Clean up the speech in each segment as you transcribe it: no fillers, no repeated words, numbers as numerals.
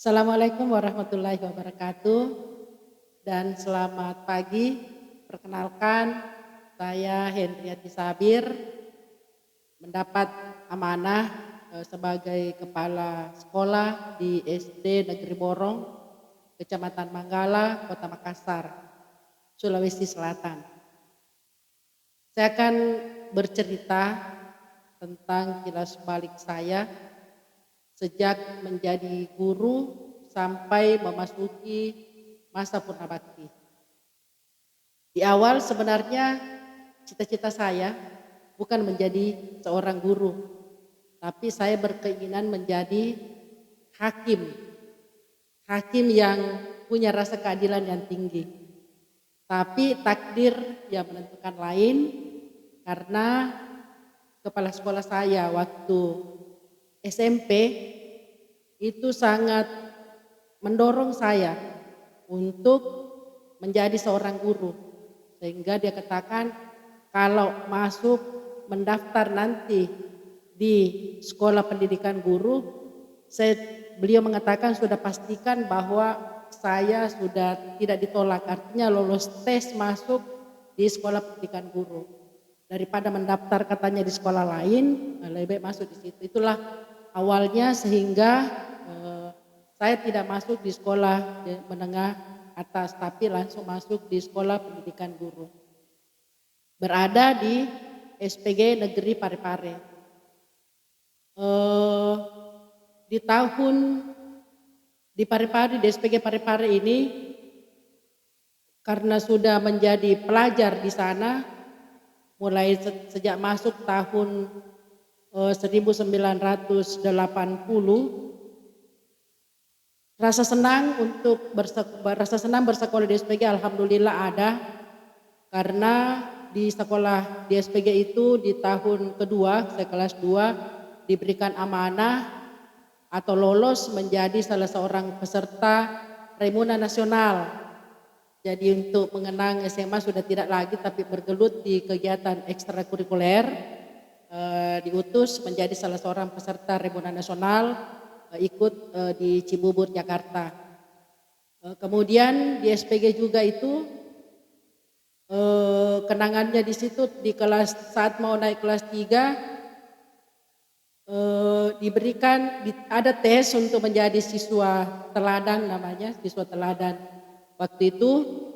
Assalamualaikum warahmatullahi wabarakatuh dan selamat pagi. Perkenalkan, saya Hendriati Sabir mendapat amanah sebagai kepala sekolah di SD Negeri Borong, Kecamatan Manggala, Kota Makassar, Sulawesi Selatan. Saya akan bercerita tentang kilas balik saya sejak menjadi guru sampai memasuki masa purnabakti. Di awal sebenarnya cita-cita saya bukan menjadi seorang guru, tapi saya berkeinginan menjadi hakim, hakim yang punya rasa keadilan yang tinggi. Tapi takdir yang menentukan lain karena kepala sekolah saya waktu SMP itu sangat mendorong saya untuk menjadi seorang guru. Sehingga dia katakan kalau masuk mendaftar nanti di sekolah pendidikan guru, beliau mengatakan sudah pastikan bahwa saya sudah tidak ditolak, artinya lolos tes masuk di sekolah pendidikan guru. Daripada mendaftar katanya di sekolah lain, lebih baik masuk di situ. Itulah awalnya sehingga saya tidak masuk di sekolah menengah atas, tapi langsung masuk di sekolah pendidikan guru. Berada di SPG Negeri Parepare. Di Parepare, di SPG Parepare ini, karena sudah menjadi pelajar di sana, mulai sejak masuk tahun 1980, rasa senang bersekolah di SPG alhamdulillah ada, karena di sekolah di SPG itu di tahun kedua, saya kelas 2, diberikan amanah atau lolos menjadi salah seorang peserta Remuna Nasional. Jadi untuk mengenang SMA sudah tidak lagi, tapi bergelut di kegiatan ekstrakurikuler, diutus menjadi salah seorang peserta Remuna Nasional, ikut di Cibubur, Jakarta. Kemudian di SPG juga itu kenangannya di situ di kelas saat mau naik kelas 3 diberikan ada tes untuk menjadi siswa teladan, namanya siswa teladan. Waktu itu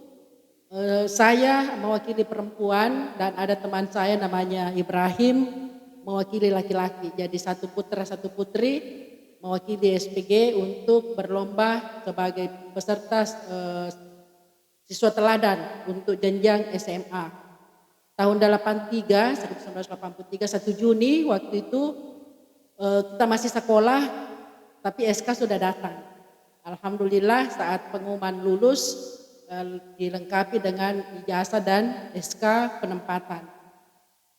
saya mewakili perempuan dan ada teman saya namanya Ibrahim mewakili laki-laki. Jadi satu putra satu putri mewakili SPG untuk berlomba sebagai peserta siswa teladan untuk jenjang SMA. Tahun 1983 1 Juni waktu itu kita masih sekolah tapi SK sudah datang. Alhamdulillah saat pengumuman lulus dilengkapi dengan ijazah dan SK penempatan.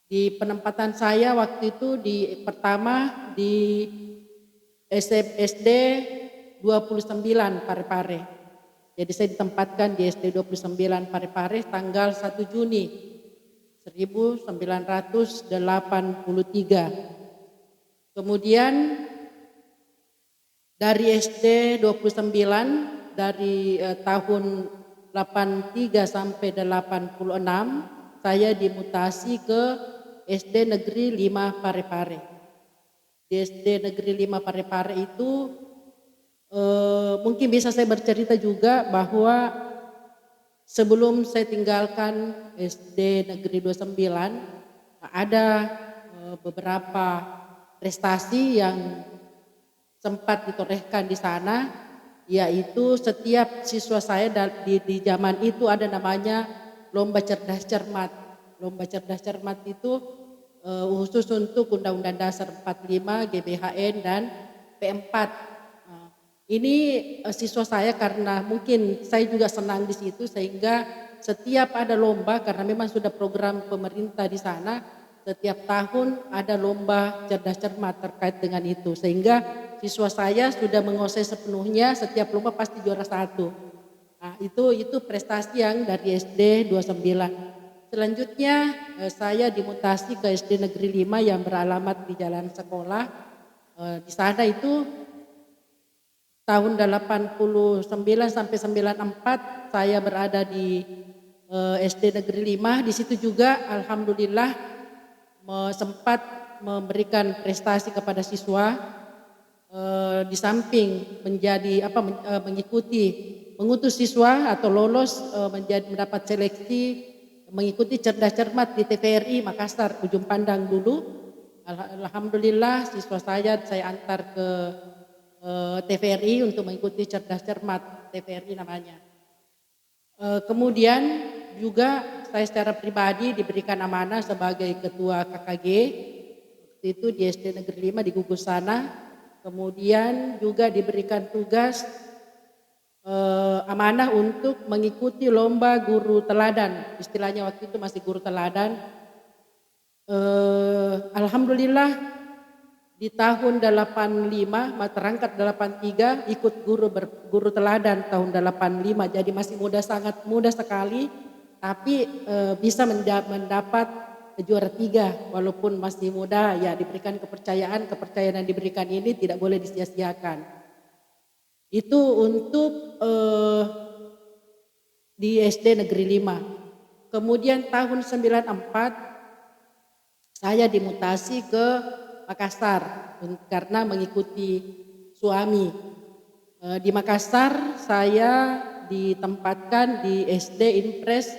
Di penempatan saya waktu itu pertama di SD 29 Parepare. Jadi saya ditempatkan di SD 29 Parepare tanggal 1 Juni 1983. Kemudian dari SD 29 dari tahun 83 sampai 86 saya dimutasi ke SD Negeri 5 Parepare. Di SD Negeri 5 Parepare itu mungkin bisa saya bercerita juga bahwa sebelum saya tinggalkan SD Negeri 29 ada beberapa prestasi yang sempat ditorehkan di sana, yaitu setiap siswa saya di zaman itu ada namanya lomba cerdas cermat. Lomba cerdas cermat itu khusus untuk Undang-Undang Dasar 45, GBHN dan P4. Ini siswa saya karena mungkin saya juga senang di situ sehingga setiap ada lomba, karena memang sudah program pemerintah di sana, setiap tahun ada lomba cerdas cermat terkait dengan itu, sehingga siswa saya sudah menguasai sepenuhnya, setiap lomba pasti juara 1. Nah, itu prestasi yang dari SD 29. Selanjutnya saya dimutasi ke SD Negeri 5 yang beralamat di Jalan Sekolah. Di sana itu tahun 89 sampai 94 saya berada di SD Negeri 5. Di situ juga alhamdulillah sempat memberikan prestasi kepada siswa, di samping menjadi mengutus siswa atau lolos mendapat seleksi mengikuti cerdas cermat di TVRI Makassar Ujung Pandang dulu. Alhamdulillah siswa saya antar ke TVRI untuk mengikuti cerdas cermat, TVRI namanya. Kemudian juga saya secara pribadi diberikan amanah sebagai ketua KKG waktu itu di SD Negeri 5 di Gugus sana. Kemudian juga diberikan tugas amanah untuk mengikuti lomba guru teladan, istilahnya waktu itu masih guru teladan. Alhamdulillah di tahun 85 terangkat 83 ikut guru teladan tahun 85, jadi masih muda, sangat muda sekali, tapi bisa mendapat juara 3 walaupun masih muda. Ya, diberikan kepercayaan yang diberikan ini tidak boleh disia-siakan. Itu untuk di SD Negeri 5. Kemudian tahun 94 saya dimutasi ke Makassar karena mengikuti suami. Di Makassar saya ditempatkan di SD Impres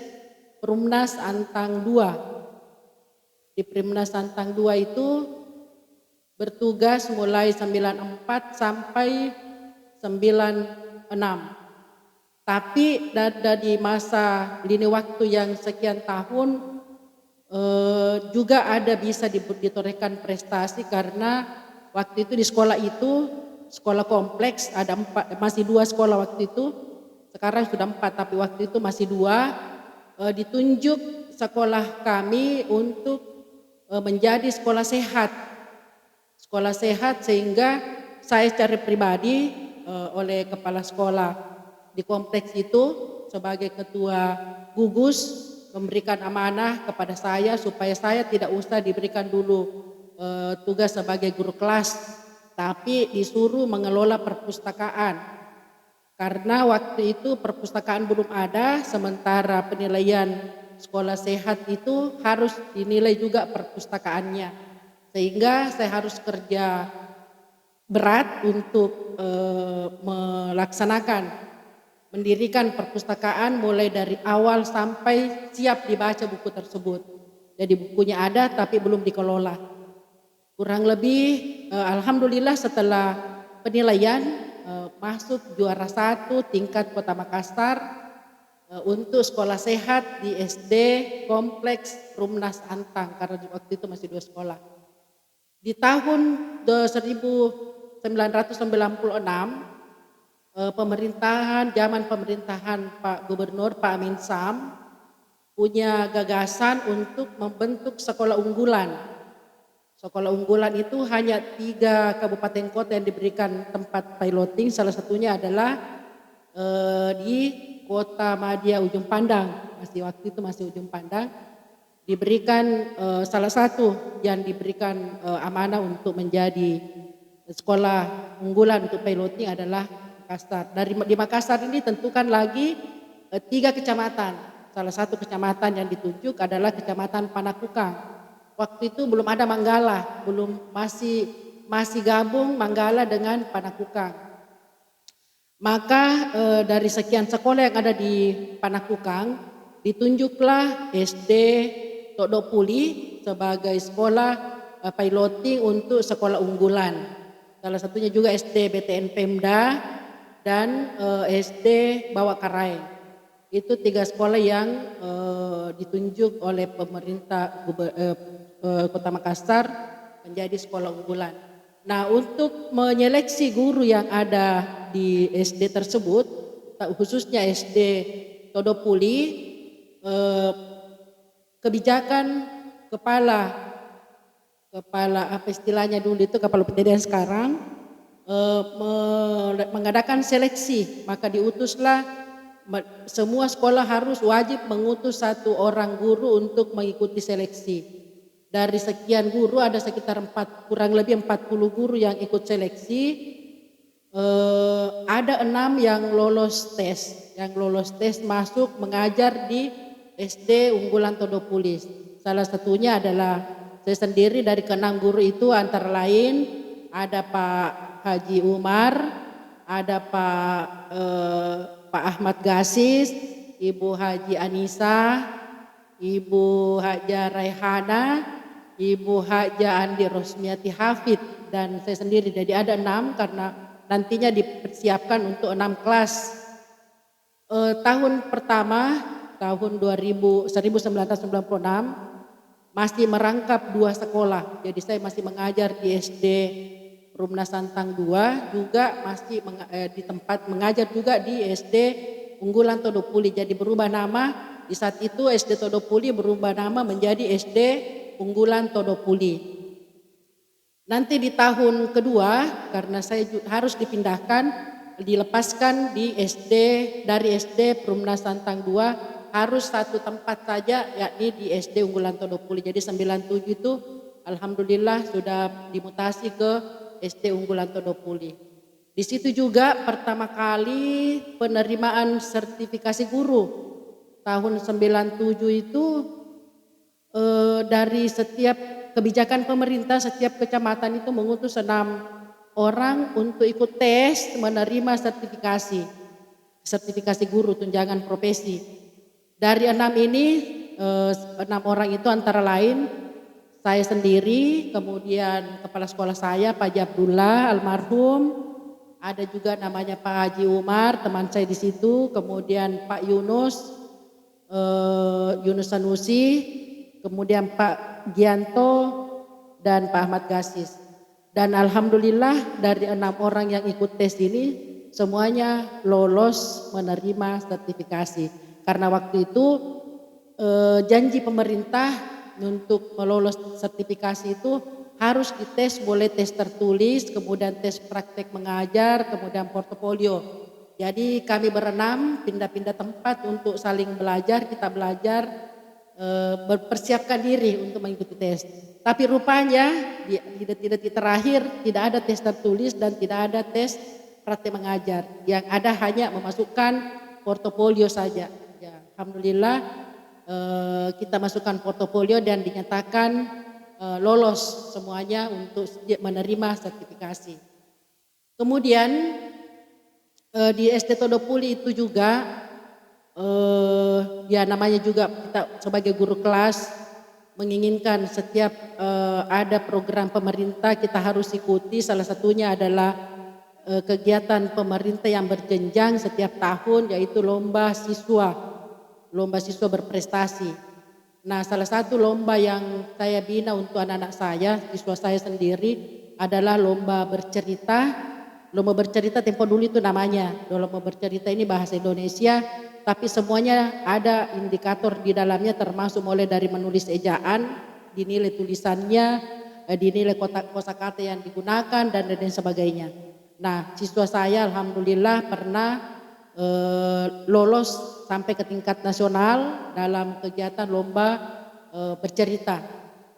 Perumnas Antang 2. Di Perumnas Antang 2 itu bertugas mulai 94 sampai 96. Tapi dari masa lini waktu yang sekian tahun juga ada bisa ditorehkan prestasi karena waktu itu di sekolah itu, sekolah kompleks ada 4, masih 2 sekolah waktu itu, sekarang sudah 4 tapi waktu itu masih 2, ditunjuk sekolah kami untuk menjadi sekolah sehat sehingga saya secara pribadi oleh kepala sekolah di kompleks itu sebagai ketua gugus memberikan amanah kepada saya supaya saya tidak usah diberikan dulu tugas sebagai guru kelas, tapi disuruh mengelola perpustakaan. Karena waktu itu perpustakaan belum ada, sementara penilaian sekolah sehat itu harus dinilai juga perpustakaannya. Sehingga saya harus kerja berat untuk mendirikan perpustakaan mulai dari awal sampai siap dibaca buku tersebut. Jadi bukunya ada tapi belum dikelola. Kurang lebih alhamdulillah setelah penilaian masuk juara 1 tingkat Kota Makassar untuk sekolah sehat di SD Kompleks Perumnas Antang karena waktu itu masih 2 sekolah. Di tahun 1996 zaman pemerintahan Pak Gubernur Pak Amin Sam punya gagasan untuk membentuk sekolah unggulan. Sekolah unggulan itu hanya 3 kabupaten kota yang diberikan tempat piloting, salah satunya adalah di Kota Madia Ujung Pandang, waktu itu masih Ujung Pandang, diberikan salah satu yang diberikan amanah untuk menjadi sekolah unggulan untuk piloting adalah Makassar. Di Makassar ini tentukan lagi 3 kecamatan. Salah satu kecamatan yang ditunjuk adalah Kecamatan Panakukang. Waktu itu belum ada Manggala, masih gabung Manggala dengan Panakukang. Maka dari sekian sekolah yang ada di Panakukang ditunjuklah SD Todopuli sebagai sekolah piloting untuk sekolah unggulan. Salah satunya juga SD BTN Pemda dan SD Bawakarai. Itu 3 sekolah yang ditunjuk oleh pemerintah Kota Makassar menjadi sekolah unggulan. Nah, untuk menyeleksi guru yang ada di SD tersebut, khususnya SD Todopuli, kebijakan kepala apa istilahnya dulu itu, kepala PTDN sekarang, mengadakan seleksi, maka diutuslah semua sekolah harus wajib mengutus 1 orang guru untuk mengikuti seleksi. Dari sekian guru ada sekitar kurang lebih 40 guru yang ikut seleksi. ada 6 yang lolos tes masuk mengajar di SD Unggulan Todopulis. Salah satunya adalah saya sendiri. Dari ke-6 guru itu antara lain ada Pak Haji Umar, ada Pak Ahmad Gasis, Ibu Haji Anissa, Ibu Haja Raihana, Ibu Haja Andi Rosmiati Hafid, dan saya sendiri. Jadi ada 6 karena nantinya dipersiapkan untuk 6 kelas. Tahun pertama, tahun 1996, masih merangkap 2 sekolah. Jadi saya masih mengajar di SD Rumna Santang 2, juga masih di tempat mengajar juga di SD Unggulan Todopuli. Jadi berubah nama, di saat itu SD Todopuli berubah nama menjadi SD Unggulan Todopuli. Nanti di tahun kedua, karena saya harus dilepaskan dari SD Rumna Santang 2, harus satu tempat saja, yakni di SD Unggulan Todopuli. Jadi 97 itu alhamdulillah sudah dimutasi ke SD Unggulan Todopuli. Di situ juga pertama kali penerimaan sertifikasi guru. Tahun 97 itu dari setiap kebijakan pemerintah, setiap kecamatan itu mengutus 6 orang untuk ikut tes menerima sertifikasi guru tunjangan profesi. Dari 6 ini, 6 orang itu antara lain saya sendiri, kemudian kepala sekolah saya Pak Haji Abdullah almarhum, ada juga namanya Pak Haji Umar, teman saya di situ, kemudian Pak Yunus Sanusi, kemudian Pak Gianto dan Pak Ahmad Gasis. Dan alhamdulillah dari 6 orang yang ikut tes ini semuanya lolos menerima sertifikasi. Karena waktu itu janji pemerintah untuk melolos sertifikasi itu harus dites, boleh tes tertulis, kemudian tes praktek mengajar, kemudian portofolio. Jadi kami berenam pindah-pindah tempat untuk saling belajar, kita belajar, berpersiapkan diri untuk mengikuti tes. Tapi rupanya di detik-detik terakhir tidak ada tes tertulis dan tidak ada tes praktek mengajar. Yang ada hanya memasukkan portofolio saja. Ya, alhamdulillah kita masukkan portofolio dan dinyatakan lolos semuanya untuk menerima sertifikasi. Kemudian di SD Todopuli itu juga ya namanya juga kita sebagai guru kelas menginginkan setiap ada program pemerintah kita harus ikuti. Salah satunya adalah kegiatan pemerintah yang berjenjang setiap tahun, yaitu lomba siswa berprestasi. Nah, salah satu lomba yang saya bina untuk anak-anak saya, siswa saya sendiri, adalah lomba bercerita. Lomba bercerita tempo dulu itu namanya. Lomba bercerita ini bahasa Indonesia, tapi semuanya ada indikator di dalamnya, termasuk mulai dari menulis ejaan, dinilai tulisannya, dinilai kosakata yang digunakan dan lain sebagainya. Nah, siswa saya alhamdulillah pernah lolos sampai ke tingkat nasional dalam kegiatan lomba bercerita.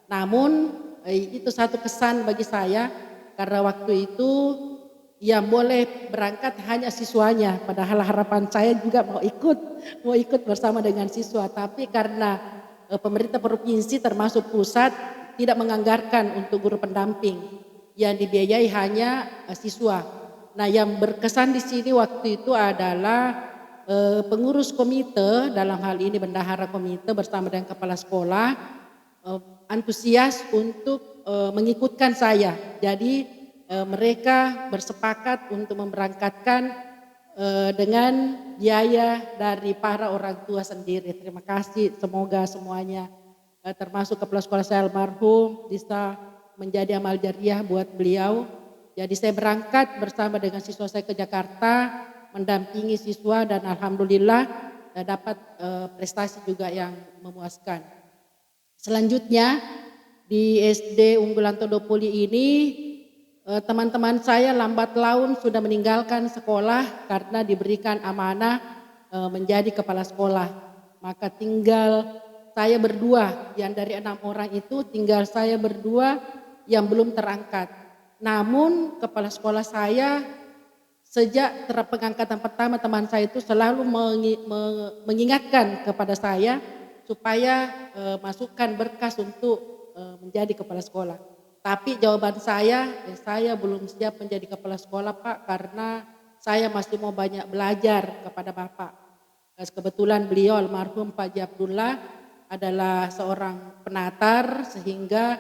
Namun itu satu kesan bagi saya, karena waktu itu yang boleh berangkat hanya siswanya, padahal harapan saya juga mau ikut bersama dengan siswa, tapi karena pemerintah provinsi termasuk pusat tidak menganggarkan untuk guru pendamping, yang dibiayai hanya siswa. Nah, yang berkesan di sini waktu itu adalah pengurus komite, dalam hal ini bendahara komite bersama dengan kepala sekolah, antusias untuk mengikutkan saya. Jadi mereka bersepakat untuk memberangkatkan dengan biaya dari para orang tua sendiri. Terima kasih, semoga semuanya termasuk kepala sekolah saya almarhum bisa menjadi amal jariah buat beliau. Jadi saya berangkat bersama dengan siswa saya ke Jakarta, mendampingi siswa, dan alhamdulillah dapat prestasi juga yang memuaskan. Selanjutnya di SD Unggulan Todopuli ini teman-teman saya lambat laun sudah meninggalkan sekolah karena diberikan amanah menjadi kepala sekolah. Maka tinggal saya berdua, yang dari 6 orang itu tinggal saya berdua yang belum terangkat. Namun kepala sekolah saya sejak pengangkatan pertama teman saya itu selalu mengingatkan kepada saya supaya masukkan berkas untuk menjadi kepala sekolah. Tapi jawaban saya belum siap menjadi kepala sekolah Pak, karena saya masih mau banyak belajar kepada Bapak. Kebetulan beliau almarhum Pak Haji Abdullah adalah seorang penatar, sehingga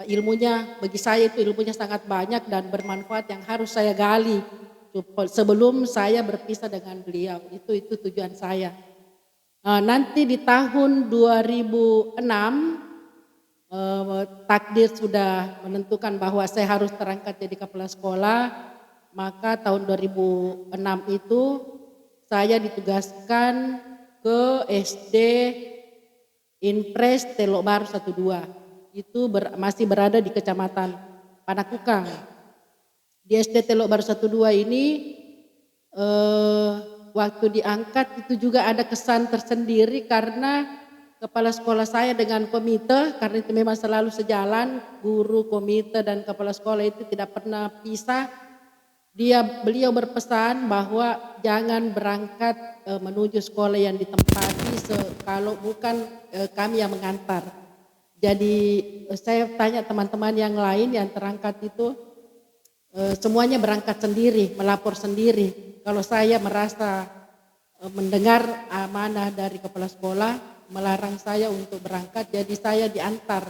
ilmunya bagi saya itu ilmunya sangat banyak dan bermanfaat yang harus saya gali sebelum saya berpisah dengan beliau. Itu tujuan saya. Nanti di tahun 2006 takdir sudah menentukan bahwa saya harus terangkat jadi kepala sekolah. Maka tahun 2006 itu saya ditugaskan ke SD Inpres Teluk Baru 12. Itu masih berada di Kecamatan Panakukang. Di SD Teluk Baru 12 ini waktu diangkat itu juga ada kesan tersendiri, karena kepala sekolah saya dengan komite, karena itu memang selalu sejalan, guru, komite dan kepala sekolah itu tidak pernah pisah. Beliau berpesan bahwa jangan berangkat menuju sekolah yang ditempati kalau bukan kami yang mengantar. Jadi saya tanya teman-teman yang lain yang terangkat itu, semuanya berangkat sendiri, melapor sendiri. Kalau saya merasa mendengar amanah dari kepala sekolah melarang saya untuk berangkat, jadi saya diantar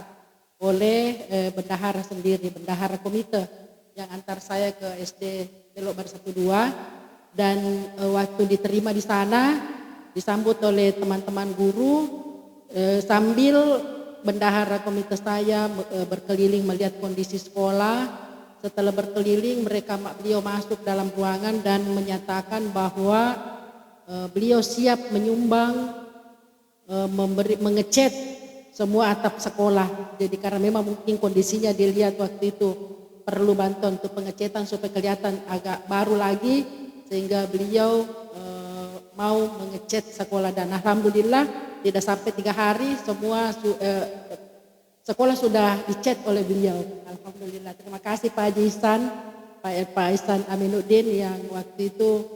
oleh bendahara sendiri, bendahara komite yang antar saya ke SD Teluk Baru 12. Dan waktu diterima di sana disambut oleh teman-teman guru, sambil bendahara komite saya berkeliling melihat kondisi sekolah. Setelah berkeliling, beliau masuk dalam ruangan dan menyatakan bahwa beliau siap menyumbang, mengecat semua atap sekolah. Jadi karena memang mungkin kondisinya dilihat waktu itu perlu bantuan untuk pengecatan supaya kelihatan agak baru lagi, sehingga beliau mau mengecat sekolah. Dan alhamdulillah tidak sampai 3 hari semua sekolah sudah dicat oleh beliau. Alhamdulillah. Terima kasih Pak Haji Ihsan, Pak Ihsan Aminuddin yang waktu itu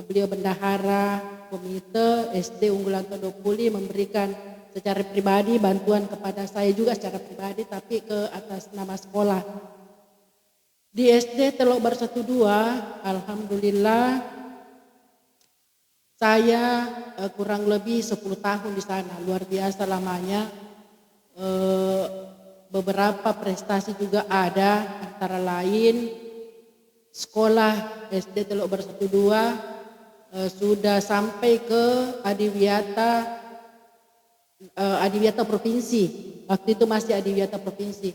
beliau bendahara komite SD Unggulan Tondopuli, memberikan secara pribadi bantuan kepada saya juga secara pribadi, tapi ke atas nama sekolah. Di SD Teluk Baru 12, alhamdulillah saya kurang lebih 10 tahun di sana, luar biasa lamanya. Beberapa prestasi juga ada, antara lain sekolah SD Teluk Baru 12 sudah sampai ke Adiwiyata Provinsi. Waktu itu masih Adiwiyata Provinsi.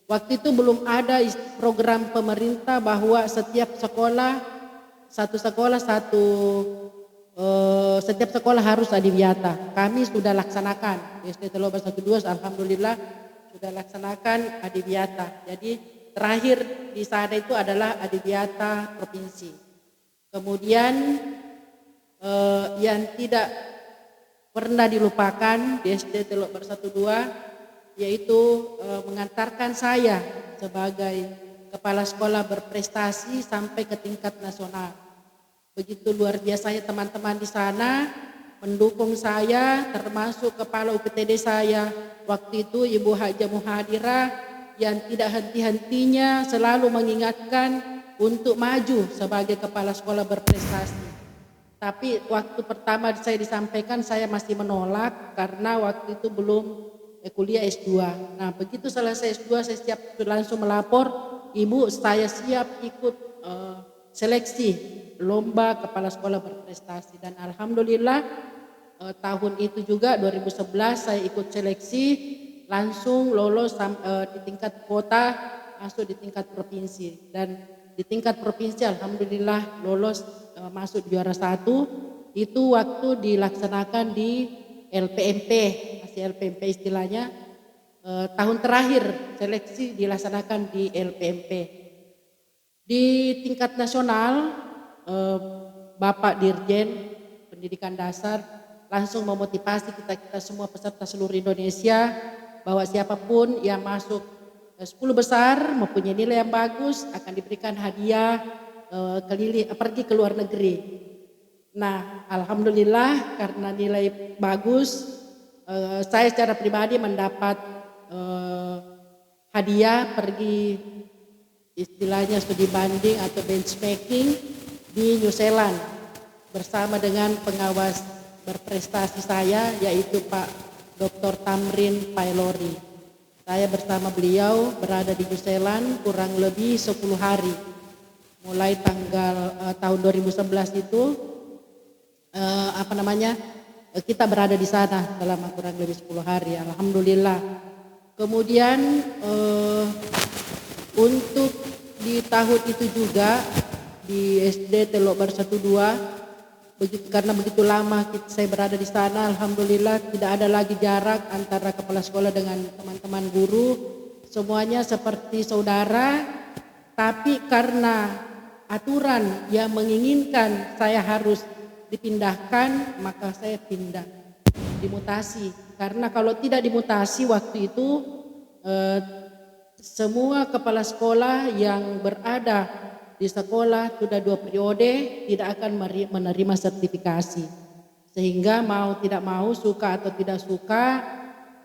Waktu itu belum ada program pemerintah bahwa setiap sekolah setiap sekolah harus adiwiyata. Kami sudah laksanakan SD Teluk Baru 12, alhamdulillah sudah laksanakan adiwiyata. Jadi terakhir di sana itu adalah adiwiyata provinsi. Kemudian yang tidak pernah dilupakan di SD Teluk Baru 12 yaitu mengantarkan saya sebagai kepala sekolah berprestasi sampai ke tingkat nasional. Begitu luar biasanya teman-teman di sana mendukung saya, termasuk kepala UPTD saya waktu itu Ibu Haja Muhadirah, yang tidak henti-hentinya selalu mengingatkan untuk maju sebagai kepala sekolah berprestasi. Tapi waktu pertama saya disampaikan, saya masih menolak karena waktu itu belum kuliah S2. Nah begitu selesai S2 saya siap langsung melapor, Ibu saya siap ikut seleksi lomba kepala sekolah berprestasi. Dan alhamdulillah tahun itu juga 2011 saya ikut seleksi, langsung lolos di tingkat kota, masuk di tingkat provinsi. Dan di tingkat provinsi alhamdulillah lolos masuk juara 1. Itu waktu dilaksanakan di LPMP, masih LPMP istilahnya. Tahun terakhir seleksi dilaksanakan di LPMP. Di tingkat nasional, Bapak Dirjen Pendidikan Dasar langsung memotivasi kita semua peserta seluruh Indonesia bahwa siapapun yang masuk 10 besar mempunyai nilai yang bagus akan diberikan hadiah pergi ke luar negeri. Nah, alhamdulillah karena nilai bagus, saya secara pribadi mendapat hadiah pergi istilahnya studi banding atau benchmarking di New Zealand bersama dengan pengawas berprestasi saya yaitu Pak Dr. Tamrin Pailori. Saya bersama beliau berada di New Zealand kurang lebih 10 hari. Mulai tanggal tahun 2011 itu kita berada di sana selama kurang lebih 10 hari. Alhamdulillah. Kemudian untuk di tahun itu juga di SD Teluk Baru 12 karena begitu lama saya berada di sana, alhamdulillah tidak ada lagi jarak antara kepala sekolah dengan teman-teman guru, semuanya seperti saudara. Tapi karena aturan yang menginginkan saya harus dipindahkan, maka saya pindah, dimutasi. Karena kalau tidak dimutasi waktu itu semua kepala sekolah yang berada di sekolah sudah 2 periode tidak akan menerima sertifikasi. Sehingga mau tidak mau, suka atau tidak suka,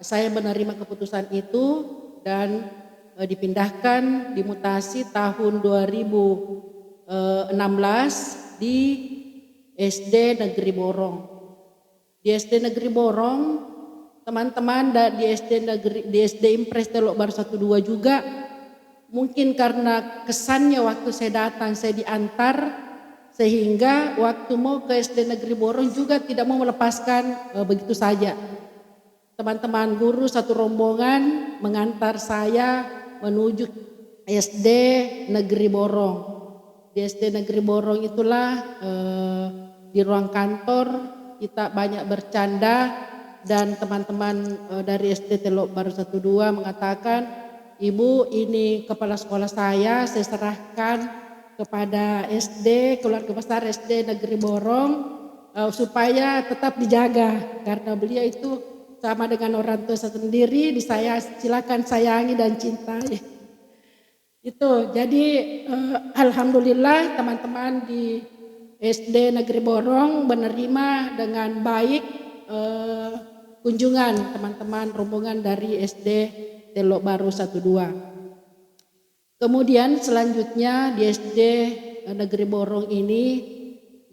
saya menerima keputusan itu dan dipindahkan, dimutasi tahun 2016 di SD Negeri Borong. Di SD Negeri Borong, teman-teman di SD Impres Teluk Baru 12 juga, mungkin karena kesannya waktu saya datang saya diantar, sehingga waktu mau ke SD Negeri Borong juga tidak mau melepaskan begitu saja. Teman-teman guru satu rombongan mengantar saya menuju SD Negeri Borong. Di SD Negeri Borong itulah di ruang kantor kita banyak bercanda dan teman-teman dari SD Teluk Baru 12 mengatakan, "Ibu, ini kepala sekolah saya serahkan kepada SD, keluarga besar SD Negeri Borong supaya tetap dijaga karena beliau itu sama dengan orang tua saya sendiri, saya silakan sayangi dan cintai." Itu jadi alhamdulillah teman-teman di SD Negeri Borong menerima dengan baik kunjungan teman-teman rombongan dari SD Teluk Baru 12. Kemudian selanjutnya di SD Negeri Borong ini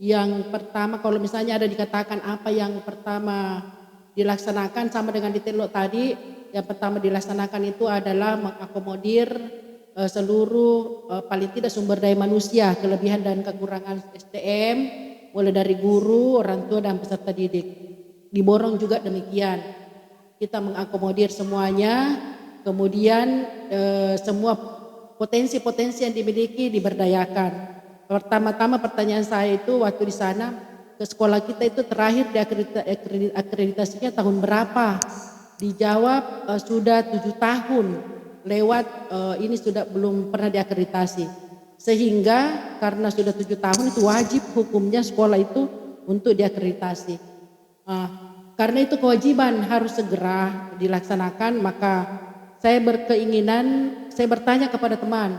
yang pertama, kalau misalnya ada dikatakan apa yang pertama dilaksanakan sama dengan di Teluk tadi, yang pertama dilaksanakan itu adalah mengakomodir seluruh paling tidak sumber daya manusia, kelebihan dan kekurangan SDM, mulai dari guru, orang tua dan peserta didik. Di Borong juga demikian, kita mengakomodir semuanya, kemudian semua potensi-potensi yang dimiliki diberdayakan. Pertama-tama pertanyaan saya itu waktu di sana, ke sekolah kita itu terakhir akreditasinya tahun berapa? Dijawab sudah 7 tahun lewat, ini sudah belum pernah diakreditasi. Sehingga karena sudah 7 tahun itu wajib hukumnya sekolah itu untuk diakreditasi. Karena itu kewajiban harus segera dilaksanakan, maka saya bertanya kepada teman,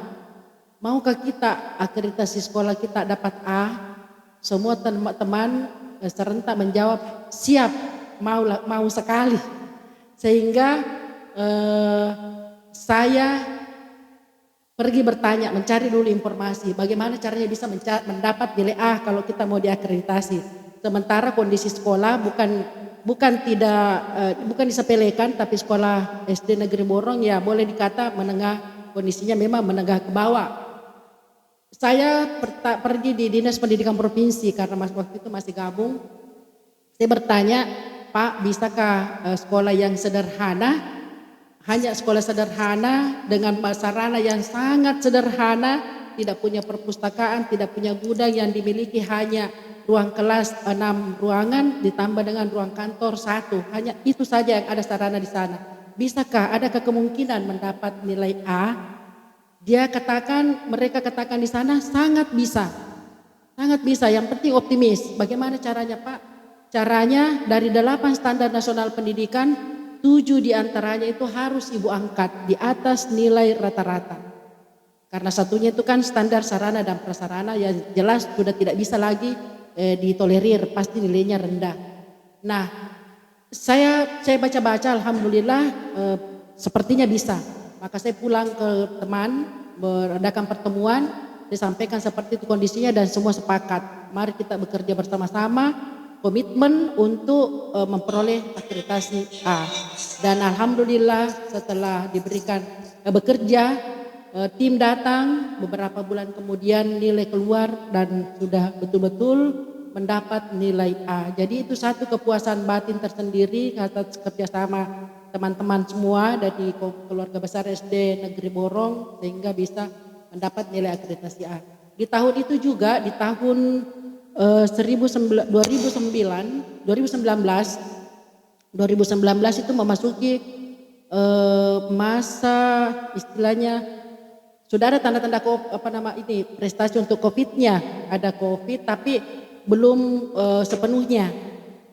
maukah kita akreditasi sekolah kita dapat A? Semua teman-teman serentak menjawab siap, mau sekali. Sehingga saya pergi bertanya, mencari dulu informasi bagaimana caranya bisa mendapat nilai A kalau kita mau diakreditasi. Sementara kondisi sekolah bukan disepelekan, tapi sekolah SD Negeri Borong ya boleh dikata menengah, kondisinya memang menengah ke bawah. Saya pergi di Dinas Pendidikan Provinsi karena waktu itu masih gabung. Saya bertanya, Pak, bisakah sekolah yang sederhana, hanya sekolah sederhana dengan sarana yang sangat sederhana, tidak punya perpustakaan, tidak punya gudang, yang dimiliki hanya ruang kelas 6 ruangan ditambah dengan ruang kantor 1, hanya itu saja yang ada sarana di sana. Bisakah, adakah kemungkinan mendapat nilai A? Mereka katakan di sana sangat bisa, yang penting optimis. Bagaimana caranya, Pak? Caranya dari 8 standar nasional pendidikan, 7 diantaranya itu harus ibu angkat di atas nilai rata-rata. Karena satunya itu kan standar sarana dan prasarana yang jelas sudah tidak bisa lagi ditolerir, pasti nilainya rendah. Nah, saya baca-baca, alhamdulillah sepertinya bisa. Maka saya pulang ke teman, beradakan pertemuan, disampaikan seperti itu kondisinya dan semua sepakat. Mari kita bekerja bersama-sama, komitmen untuk memperoleh akreditasi A. Dan alhamdulillah setelah diberikan bekerja, tim datang, beberapa bulan kemudian nilai keluar dan sudah betul-betul mendapat nilai A. Jadi itu satu kepuasan batin tersendiri atas kerjasama teman-teman semua dari keluarga besar SD Negeri Borong sehingga bisa mendapat nilai akreditasi A. Di tahun itu juga, di tahun 2019 itu memasuki masa istilahnya sudah ada tanda-tanda prestasi untuk COVID-nya, ada COVID tapi belum sepenuhnya,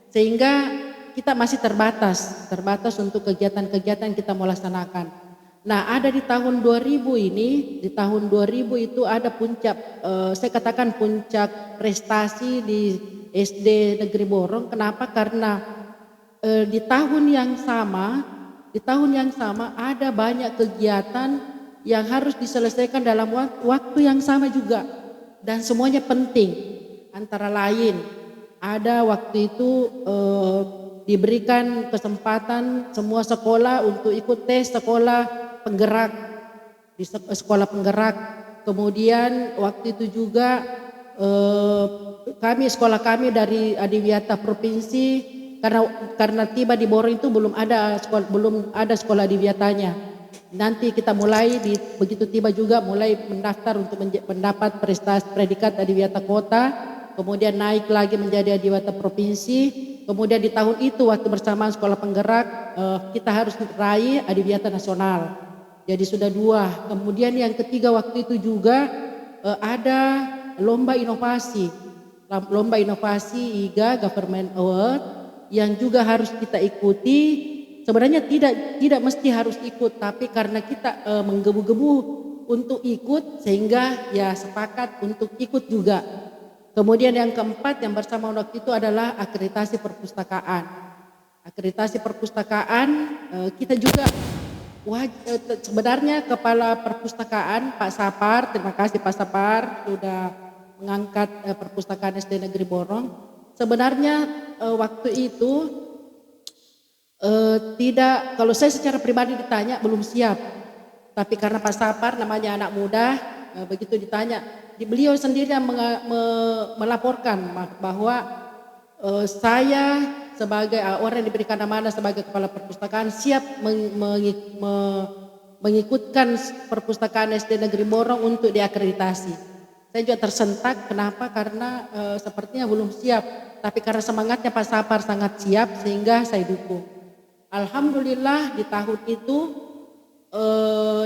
sehingga kita masih terbatas untuk kegiatan-kegiatan yang kita mau laksanakan. Nah, ada di tahun 2000 ini, di tahun 2000 itu ada puncak, saya katakan puncak prestasi di SD Negeri Borong. Kenapa? Karena di tahun yang sama ada banyak kegiatan yang harus diselesaikan dalam waktu yang sama juga dan semuanya penting. Antara lain ada waktu itu diberikan kesempatan semua sekolah untuk ikut tes sekolah penggerak di sekolah penggerak. Kemudian waktu itu juga sekolah kami dari Adiwiyata Provinsi karena tiba di Borong itu belum ada sekolah Adiwiyatanya. Nanti kita mulai begitu tiba juga mulai mendaftar untuk mendapat predikat Adiwiyata Kota, kemudian naik lagi menjadi Adiwiyata Provinsi, kemudian di tahun itu waktu bersamaan sekolah penggerak kita harus meraih Adiwiyata Nasional. Jadi sudah 2. Kemudian yang ketiga waktu itu juga ada lomba inovasi IGA Government Award yang juga harus kita ikuti. Sebenarnya tidak mesti harus ikut, tapi karena kita menggebu-gebu untuk ikut sehingga ya sepakat untuk ikut juga. Kemudian yang keempat yang bersama waktu itu adalah akreditasi perpustakaan. Akreditasi perpustakaan kita juga sebenarnya kepala perpustakaan Pak Sapar, terima kasih Pak Sapar sudah mengangkat perpustakaan SD Negeri Borong. Sebenarnya waktu itu tidak, kalau saya secara pribadi ditanya belum siap, tapi karena Pak Sapar namanya anak muda, begitu ditanya, beliau sendiri yang melaporkan bahwa saya sebagai orang yang diberikan amanah sebagai kepala perpustakaan siap mengikutkan perpustakaan SD Negeri Borong untuk diakreditasi. Saya juga tersentak, kenapa? Karena sepertinya belum siap, tapi karena semangatnya Pak Sapar sangat siap sehingga saya dukung. Alhamdulillah di tahun itu,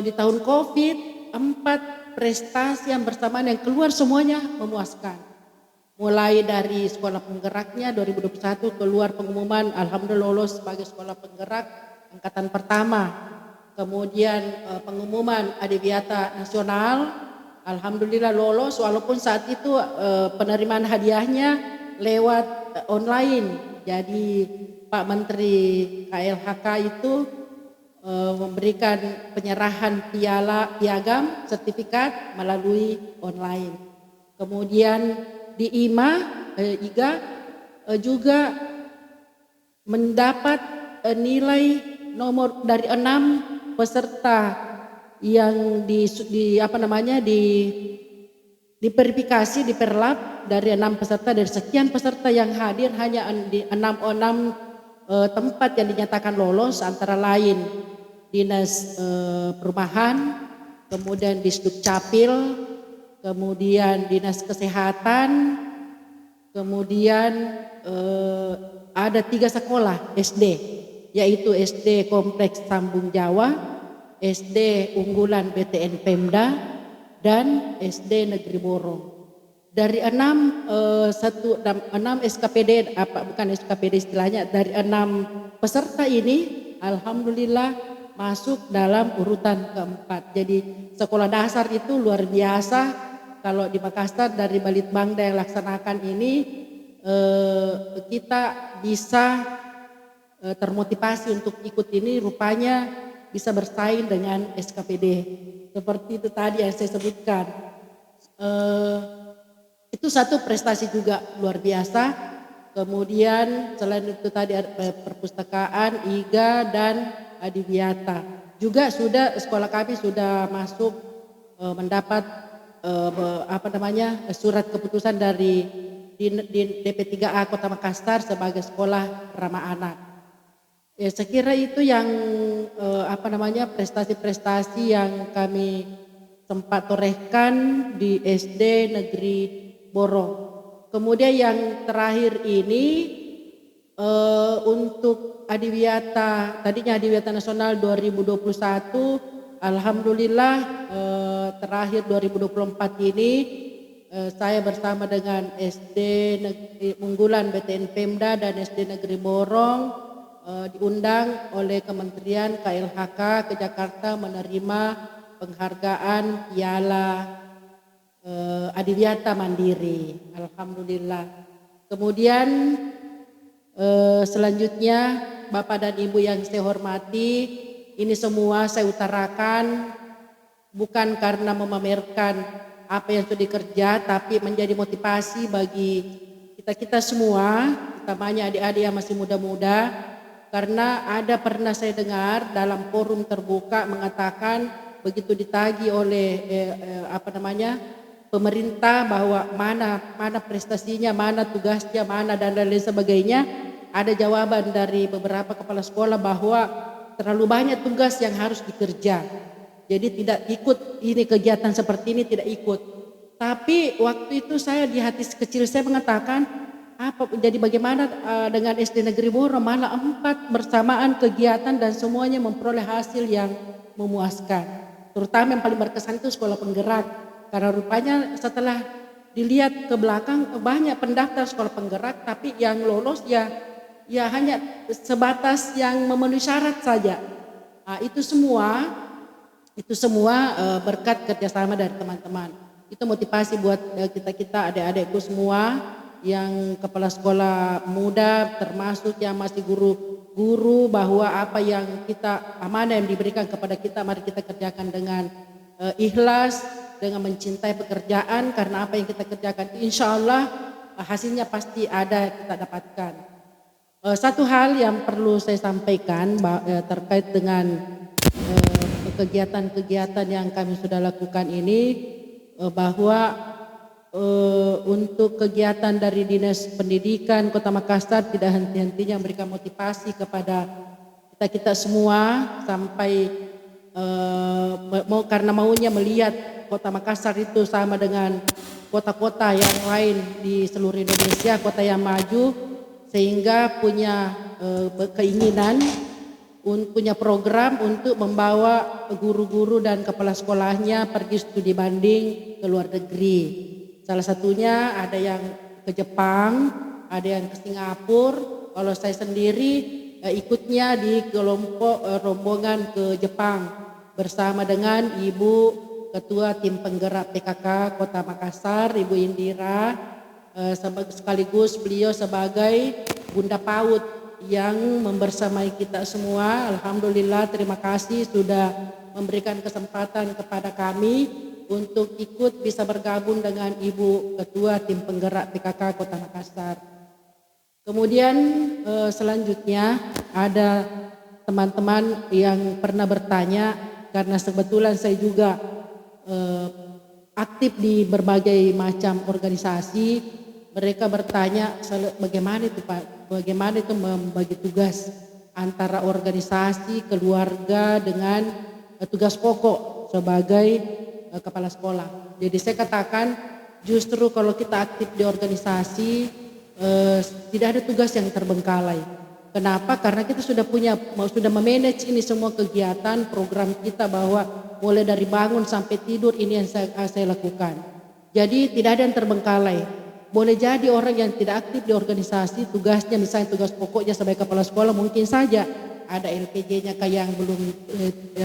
di tahun COVID, 4 prestasi yang bersamaan yang keluar semuanya memuaskan. Mulai dari sekolah penggeraknya 2021 keluar pengumuman, alhamdulillah lolos sebagai sekolah penggerak angkatan pertama. Kemudian pengumuman Adiwiyata Nasional, alhamdulillah lolos walaupun saat itu penerimaan hadiahnya lewat online. Jadi Pak Menteri KLHK itu memberikan penyerahan piagam sertifikat melalui online. Kemudian di IGA juga mendapat nilai nomor dari 6 peserta yang diverifikasi, diperlap dari 6 peserta, dari sekian peserta yang hadir hanya di 6 tempat yang dinyatakan lolos, antara lain Dinas Perumahan, kemudian Disdukcapil, kemudian Dinas Kesehatan, kemudian ada 3 sekolah SD, yaitu SD Kompleks Sambung Jawa, SD Unggulan BTN Pemda, dan SD Negeri Borong. Dari 6 SKPD, bukan SKPD istilahnya, dari 6 peserta ini alhamdulillah masuk dalam urutan keempat. Jadi sekolah dasar itu luar biasa. Kalau di Makassar dari Balitbangda yang laksanakan ini kita bisa termotivasi untuk ikut ini, rupanya bisa bersaing dengan SKPD. Seperti itu tadi yang saya sebutkan. Itu satu prestasi juga luar biasa. Kemudian selain itu tadi perpustakaan, IGA dan Adiwiyata. Juga sekolah kami sudah masuk mendapat surat keputusan dari DP3A Kota Makassar sebagai sekolah ramah anak. Ya, saya kira itu yang prestasi-prestasi yang kami sempat torehkan di SD Negeri Borong. Kemudian yang terakhir ini untuk Adiwiyata, tadinya Adiwiyata Nasional 2021, alhamdulillah terakhir 2024 ini saya bersama dengan SD Negeri Unggulan BTN Pemda dan SD Negeri Borong diundang oleh Kementerian KLHK ke Jakarta menerima penghargaan Piala Adiwiyata Mandiri, alhamdulillah. Kemudian selanjutnya Bapak dan Ibu yang saya hormati, ini semua saya utarakan bukan karena memamerkan apa yang sudah dikerja, tapi menjadi motivasi bagi kita semua, utamanya adik-adik yang masih muda-muda, karena ada pernah saya dengar dalam forum terbuka mengatakan begitu ditagih oleh pemerintah bahwa mana prestasinya, mana tugasnya, mana dan lain sebagainya, ada jawaban dari beberapa kepala sekolah bahwa terlalu banyak tugas yang harus dikerja. Jadi tidak ikut ini kegiatan seperti ini, tidak ikut. Tapi waktu itu saya di hati kecil saya mengatakan, jadi bagaimana dengan SD Negeri Borong, malah 4 bersamaan kegiatan dan semuanya memperoleh hasil yang memuaskan. Terutama yang paling berkesan itu sekolah penggerak. Karena rupanya setelah dilihat ke belakang banyak pendaftar sekolah penggerak, tapi yang lolos ya hanya sebatas yang memenuhi syarat saja. Nah, itu semua berkat kerjasama dari teman-teman. Itu motivasi buat kita adik-adikku semua yang kepala sekolah muda, termasuk yang masih guru-guru, bahwa apa yang amanah yang diberikan kepada kita, mari kita kerjakan dengan ikhlas, dengan mencintai pekerjaan, karena apa yang kita kerjakan insya Allah hasilnya pasti ada kita dapatkan. Satu hal yang perlu saya sampaikan terkait dengan kegiatan-kegiatan yang kami sudah lakukan ini, bahwa untuk kegiatan dari Dinas Pendidikan Kota Makassar tidak henti-hentinya memberikan motivasi kepada kita semua sampai karena maunya melihat Kota Makassar itu sama dengan kota-kota yang lain di seluruh Indonesia, kota yang maju, sehingga punya keinginan, punya program untuk membawa guru-guru dan kepala sekolahnya pergi studi banding ke luar negeri. Salah satunya ada yang ke Jepang, ada yang ke Singapura. Kalau saya sendiri ikutnya di kelompok rombongan ke Jepang bersama dengan Ibu Ketua Tim Penggerak PKK Kota Makassar, Ibu Indira, sekaligus beliau sebagai Bunda PAUD yang membersamai kita semua. Alhamdulillah, terima kasih sudah memberikan kesempatan kepada kami untuk ikut bisa bergabung dengan Ibu Ketua Tim Penggerak PKK Kota Makassar. Kemudian selanjutnya ada teman-teman yang pernah bertanya, karena kebetulan saya juga aktif di berbagai macam organisasi. Mereka bertanya bagaimana itu Pak, bagaimana itu membagi tugas antara organisasi, keluarga dengan tugas pokok sebagai kepala sekolah. Jadi saya katakan justru kalau kita aktif di organisasi tidak ada tugas yang terbengkalai. Kenapa? Karena kita sudah memanage ini semua kegiatan, program kita, bahwa mulai dari bangun sampai tidur ini yang saya lakukan. Jadi tidak ada yang terbengkalai. Boleh jadi orang yang tidak aktif di organisasi, tugasnya misalnya tugas pokoknya sebagai kepala sekolah mungkin saja, ada LPG-nya kayak yang belum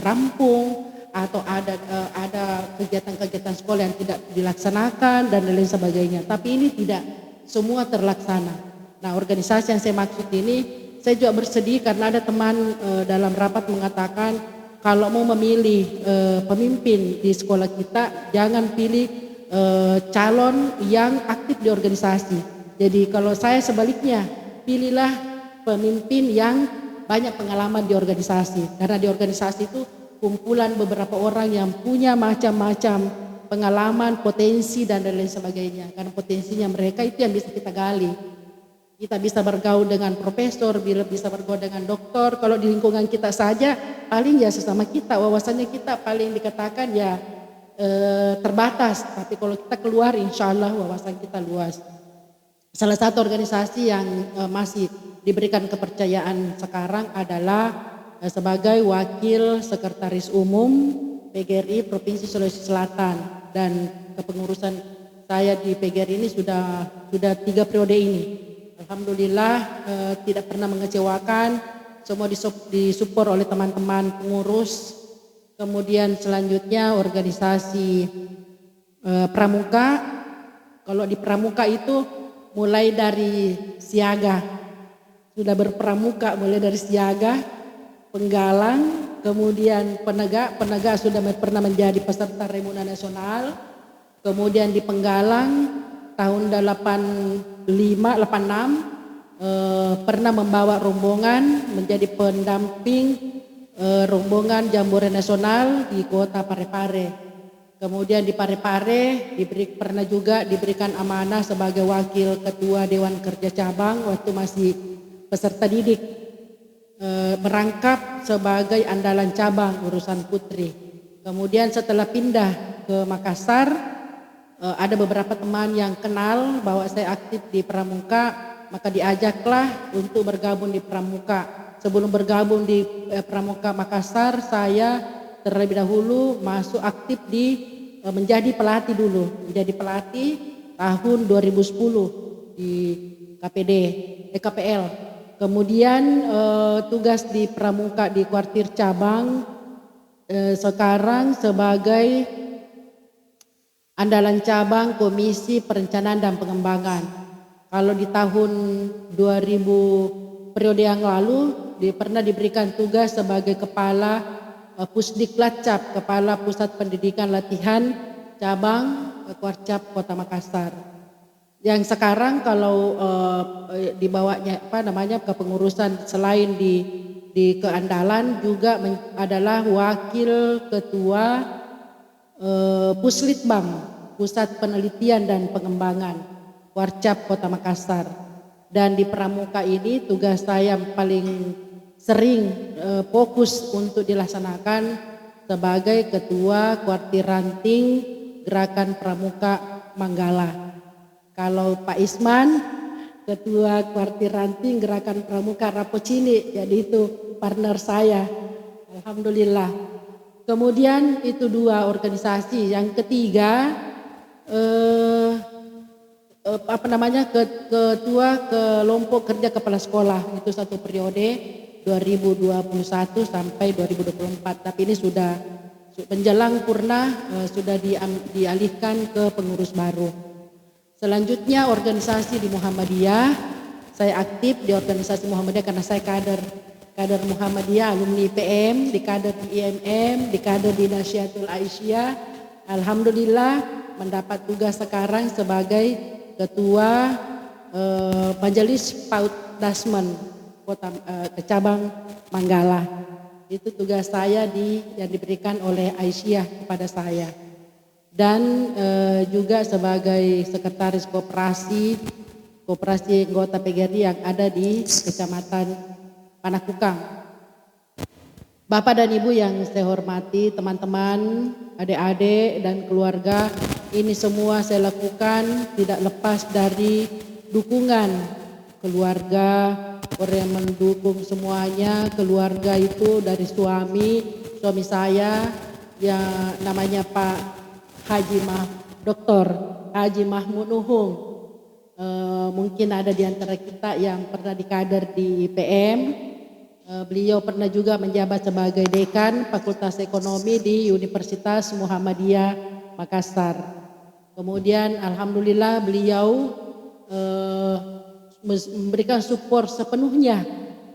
rampung, atau ada kegiatan-kegiatan sekolah yang tidak dilaksanakan dan lain sebagainya. Tapi ini tidak semua terlaksana. Nah, organisasi yang saya maksud ini, saya juga bersedih karena ada teman dalam rapat mengatakan kalau mau memilih pemimpin di sekolah kita, jangan pilih calon yang aktif di organisasi. Jadi kalau saya sebaliknya, pilihlah pemimpin yang banyak pengalaman di organisasi. Karena di organisasi itu kumpulan beberapa orang yang punya macam-macam pengalaman, potensi dan lain sebagainya. Karena potensinya mereka itu yang bisa kita gali. Kita bisa bergaul dengan profesor, bisa bergaul dengan dokter. Kalau di lingkungan kita saja, paling ya sesama kita, wawasannya kita paling dikatakan ya terbatas. Tapi kalau kita keluar, insya Allah wawasan kita luas. Salah satu organisasi yang masih diberikan kepercayaan sekarang adalah sebagai wakil sekretaris umum PGRI Provinsi Sulawesi Selatan, dan kepengurusan saya di PGRI ini sudah 3 periode ini. Alhamdulillah tidak pernah mengecewakan, semua disupport oleh teman-teman pengurus. Kemudian selanjutnya organisasi pramuka. Kalau di pramuka itu mulai dari siaga, sudah berpramuka mulai dari siaga, penggalang, kemudian penegak sudah pernah menjadi peserta Remuna Nasional, kemudian di penggalang tahun 86 pernah membawa rombongan menjadi pendamping rombongan Jambore Nasional di kota Parepare. Kemudian di Parepare pernah juga diberikan amanah sebagai wakil ketua Dewan Kerja Cabang waktu masih peserta didik, merangkap sebagai andalan cabang urusan putri. Kemudian setelah pindah ke Makassar, ada beberapa teman yang kenal bahwa saya aktif di pramuka, maka diajaklah untuk bergabung di pramuka. Sebelum bergabung di pramuka Makassar, saya terlebih dahulu masuk aktif menjadi pelatih dulu, menjadi pelatih tahun 2010 di KPL. Kemudian tugas di pramuka di kuartir cabang, sekarang sebagai andalan cabang Komisi Perencanaan dan Pengembangan. Kalau di tahun 2000 periode yang lalu pernah diberikan tugas sebagai kepala Pusdiklatcap, kepala Pusat Pendidikan Latihan Cabang Kuarcap Kota Makassar. Yang sekarang kalau dibawanya kepengurusan selain di keandalan juga adalah wakil ketua Puslitbang, Pusat Penelitian dan Pengembangan Kuarcap Kota Makassar. Dan di pramuka ini tugas saya paling sering fokus untuk dilaksanakan sebagai ketua kuartir ranting Gerakan Pramuka Manggala. Kalau Pak Isman, ketua kuartir ranting Gerakan Pramuka Rapocini, jadi itu partner saya. Alhamdulillah. Kemudian itu 2 organisasi. Yang ketiga ketua kelompok kerja kepala sekolah, itu 1 periode 2021 sampai 2024. Tapi ini sudah menjelang purna, sudah dialihkan ke pengurus baru. Selanjutnya organisasi di Muhammadiyah, saya aktif di organisasi Muhammadiyah karena saya kader Muhammadiyah, alumni PM, di kader di IMM, di kader di Nasyatul Aisyah. Alhamdulillah mendapat tugas sekarang sebagai ketua Majelis PAUD Dasmen Kota Cabang Manggala. Itu tugas saya yang diberikan oleh Aisyah kepada saya. Dan juga sebagai sekretaris koperasi anggota PGRI yang ada di Kecamatan Panakukang. Bapak dan Ibu yang saya hormati, teman-teman, adik-adik dan keluarga, ini semua saya lakukan tidak lepas dari dukungan keluarga, orang yang mendukung semuanya. Keluarga itu dari suami saya yang namanya Pak Dr. Haji Mahmud Nuhung. Mungkin ada di antara kita yang pernah dikader di PM. Beliau pernah juga menjabat sebagai dekan Fakultas Ekonomi di Universitas Muhammadiyah Makassar. Kemudian alhamdulillah beliau memberikan support sepenuhnya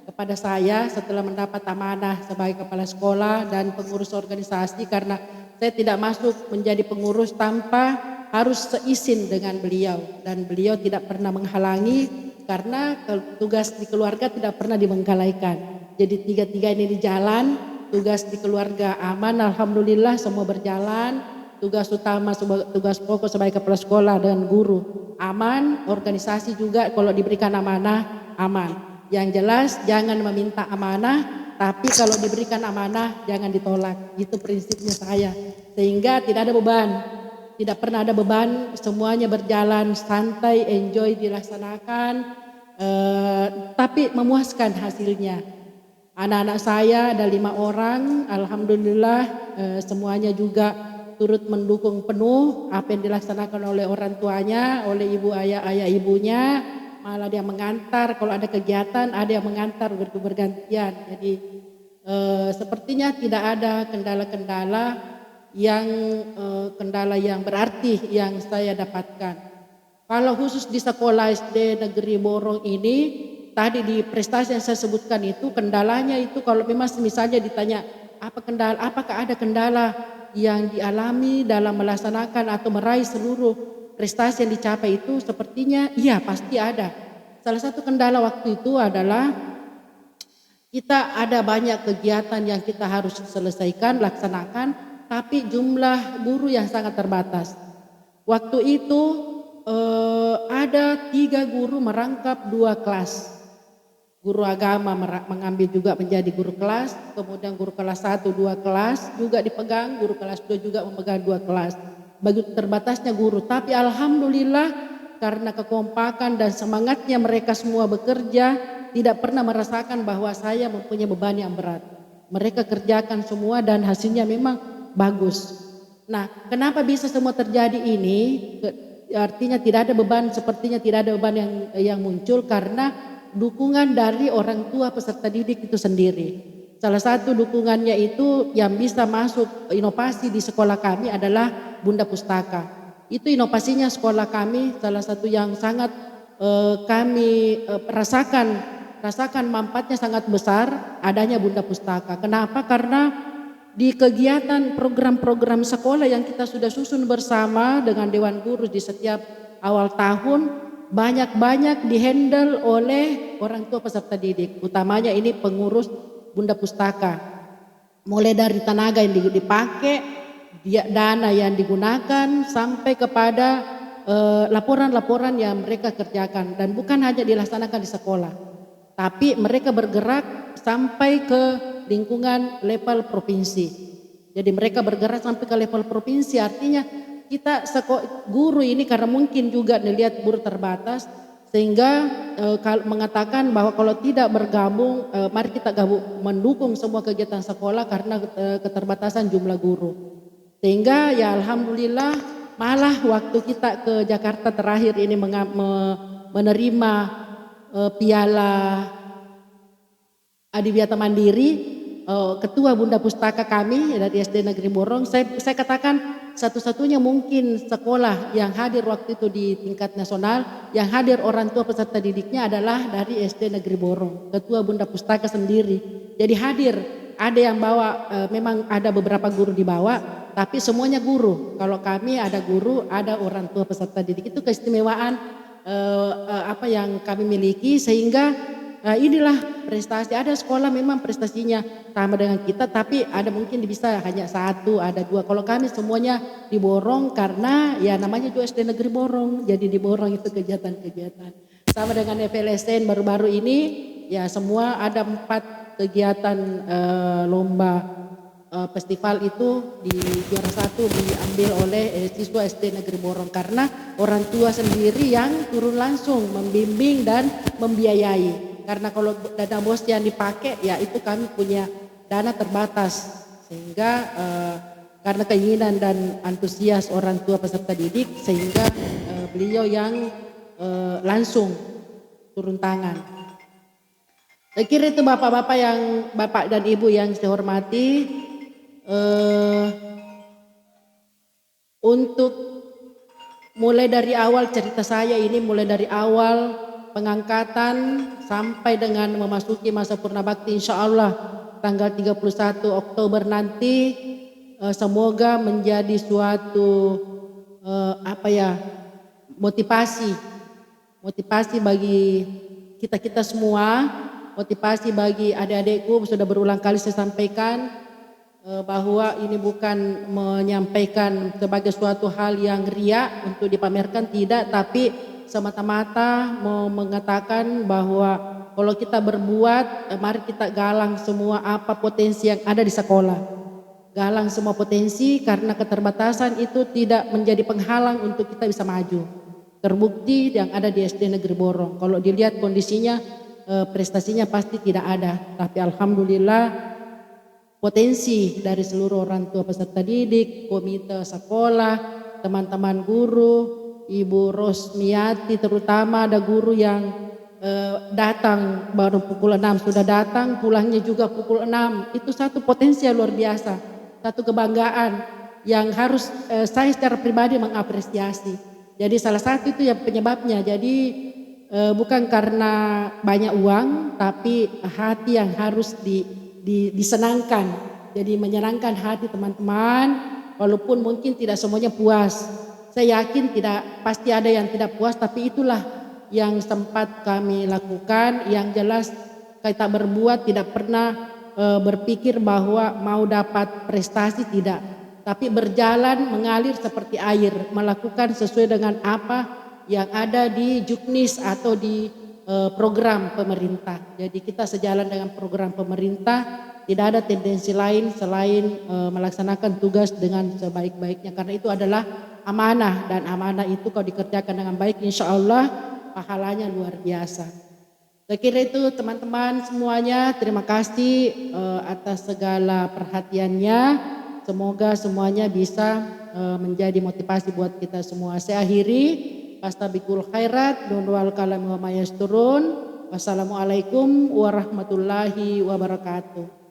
kepada saya setelah mendapat amanah sebagai kepala sekolah dan pengurus organisasi, karena saya tidak masuk menjadi pengurus tanpa harus seizin dengan beliau, dan beliau tidak pernah menghalangi karena tugas di keluarga tidak pernah dibengkalaikan. Jadi tiga-tiga ini di jalan, tugas di keluarga aman, alhamdulillah semua berjalan. Tugas utama, tugas pokok sebagai kepala sekolah dan guru aman, organisasi juga kalau diberikan amanah aman. Yang jelas jangan meminta amanah, tapi kalau diberikan amanah jangan ditolak. Itu prinsipnya saya. Sehingga tidak ada beban, tidak pernah ada beban, semuanya berjalan santai, enjoy dilaksanakan, tapi memuaskan hasilnya. Anak-anak saya ada 5 orang, alhamdulillah semuanya juga turut mendukung penuh apa yang dilaksanakan oleh orang tuanya, oleh ibu ayah ibunya, malah dia mengantar kalau ada kegiatan, ada yang mengantar bergantian. Jadi sepertinya tidak ada kendala-kendala yang berarti yang saya dapatkan. Kalau khusus di sekolah SD Negeri Borong ini, tadi di prestasi yang saya sebutkan itu kendalanya itu kalau memang misalnya ditanya apakah ada kendala yang dialami dalam melaksanakan atau meraih seluruh prestasi yang dicapai itu, sepertinya iya pasti ada. Salah satu kendala waktu itu adalah kita ada banyak kegiatan yang kita harus selesaikan, laksanakan, tapi jumlah guru yang sangat terbatas. Waktu itu ada 3 guru merangkap 2 kelas. Guru agama mengambil juga menjadi guru kelas, kemudian guru kelas 1 2 kelas juga dipegang, guru kelas 2 juga memegang 2 kelas. Begitu terbatasnya guru, tapi alhamdulillah karena kekompakan dan semangatnya mereka semua bekerja, tidak pernah merasakan bahwa saya mempunyai beban yang berat. Mereka kerjakan semua dan hasilnya memang bagus. Nah, kenapa bisa semua terjadi ini? Artinya tidak ada beban, sepertinya tidak ada beban yang muncul karena dukungan dari orang tua peserta didik itu sendiri. Salah satu dukungannya itu yang bisa masuk inovasi di sekolah kami adalah Bunda Pustaka. Itu inovasinya sekolah kami, salah satu yang sangat kami rasakan manfaatnya sangat besar adanya Bunda Pustaka. Kenapa? Karena di kegiatan program-program sekolah yang kita sudah susun bersama dengan Dewan Guru di setiap awal tahun, banyak dihandle oleh orang tua peserta didik, utamanya ini pengurus Bunda Pustaka. Mulai dari tenaga yang dipakai, dana yang digunakan, sampai kepada laporan-laporan yang mereka kerjakan, dan bukan hanya dilaksanakan di sekolah, tapi mereka bergerak sampai ke lingkungan level provinsi. Jadi mereka bergerak sampai ke level provinsi, artinya kita guru ini karena mungkin juga dilihat guru terbatas, sehingga mengatakan bahwa kalau tidak bergabung, mari kita gabung mendukung semua kegiatan sekolah karena keterbatasan jumlah guru. Sehingga ya alhamdulillah malah waktu kita ke Jakarta terakhir ini menerima piala Adiwiyata Mandiri, ketua Bunda Pustaka kami dari SD Negeri Borong, saya katakan satu-satunya mungkin sekolah yang hadir waktu itu di tingkat nasional, yang hadir orang tua peserta didiknya adalah dari SD Negeri Borong, ketua Bunda Pustaka sendiri. Jadi hadir, ada yang bawa, memang ada beberapa guru dibawa, tapi semuanya guru. Kalau kami ada guru, ada orang tua peserta didik. Itu keistimewaan apa yang kami miliki, sehingga inilah prestasi. Ada sekolah memang prestasinya sama dengan kita, tapi ada mungkin bisa hanya 1, ada 2. Kalau kami semuanya di Borong karena ya namanya juga SD Negeri Borong, jadi di Borong itu kegiatan-kegiatan. Sama dengan FLSN baru-baru ini, ya semua ada 4 kegiatan lomba festival itu di juara 1 diambil oleh siswa SD Negeri Borong karena orang tua sendiri yang turun langsung membimbing dan membiayai. Karena kalau dana bos yang dipakai ya itu kami punya dana terbatas, sehingga karena keinginan dan antusias orang tua peserta didik, sehingga beliau yang langsung turun tangan. Saya kira itu Bapak dan Ibu yang saya hormati, eh, untuk mulai dari awal cerita saya ini, mulai dari awal pengangkatan sampai dengan memasuki masa purna bakti, insya Allah tanggal 31 Oktober nanti, semoga menjadi suatu motivasi bagi kita semua, motivasi bagi adik-adikku. Sudah berulang kali saya sampaikan bahwa ini bukan menyampaikan sebagai suatu hal yang riak untuk dipamerkan, tidak, tapi semata-mata mau mengatakan bahwa kalau kita berbuat, mari kita galang semua apa potensi yang ada di sekolah. Galang semua potensi, karena keterbatasan itu tidak menjadi penghalang untuk kita bisa maju. Terbukti yang ada di SD Negeri Borong, kalau dilihat kondisinya, prestasinya pasti tidak ada, tapi alhamdulillah potensi dari seluruh orang tua peserta didik, komite sekolah, teman-teman guru, Ibu Rosmiati, terutama ada guru yang datang baru pukul 6 sudah datang, pulangnya juga pukul 6. Itu satu potensi yang luar biasa, satu kebanggaan yang harus saya secara pribadi mengapresiasi. Jadi salah satu itu yang penyebabnya. Jadi bukan karena banyak uang, tapi hati yang harus disenangkan. Jadi menyenangkan hati teman-teman, walaupun mungkin tidak semuanya puas. Saya yakin pasti ada yang tidak puas, tapi itulah yang sempat kami lakukan. Yang jelas kita berbuat, tidak pernah berpikir bahwa mau dapat prestasi, tidak. Tapi berjalan mengalir seperti air, melakukan sesuai dengan apa yang ada di Juknis atau di program pemerintah. Jadi kita sejalan dengan program pemerintah, tidak ada tendensi lain selain melaksanakan tugas dengan sebaik-baiknya, karena itu adalah amanah, dan amanah itu kalau dikerjakan dengan baik insya Allah pahalanya luar biasa. Saya kira itu teman-teman semuanya, terima kasih atas segala perhatiannya. Semoga semuanya bisa menjadi motivasi buat kita semua. Saya akhiri. Fastabiqul khairat, dunwal kalam wa mayasturun. Wassalamualaikum warahmatullahi wabarakatuh.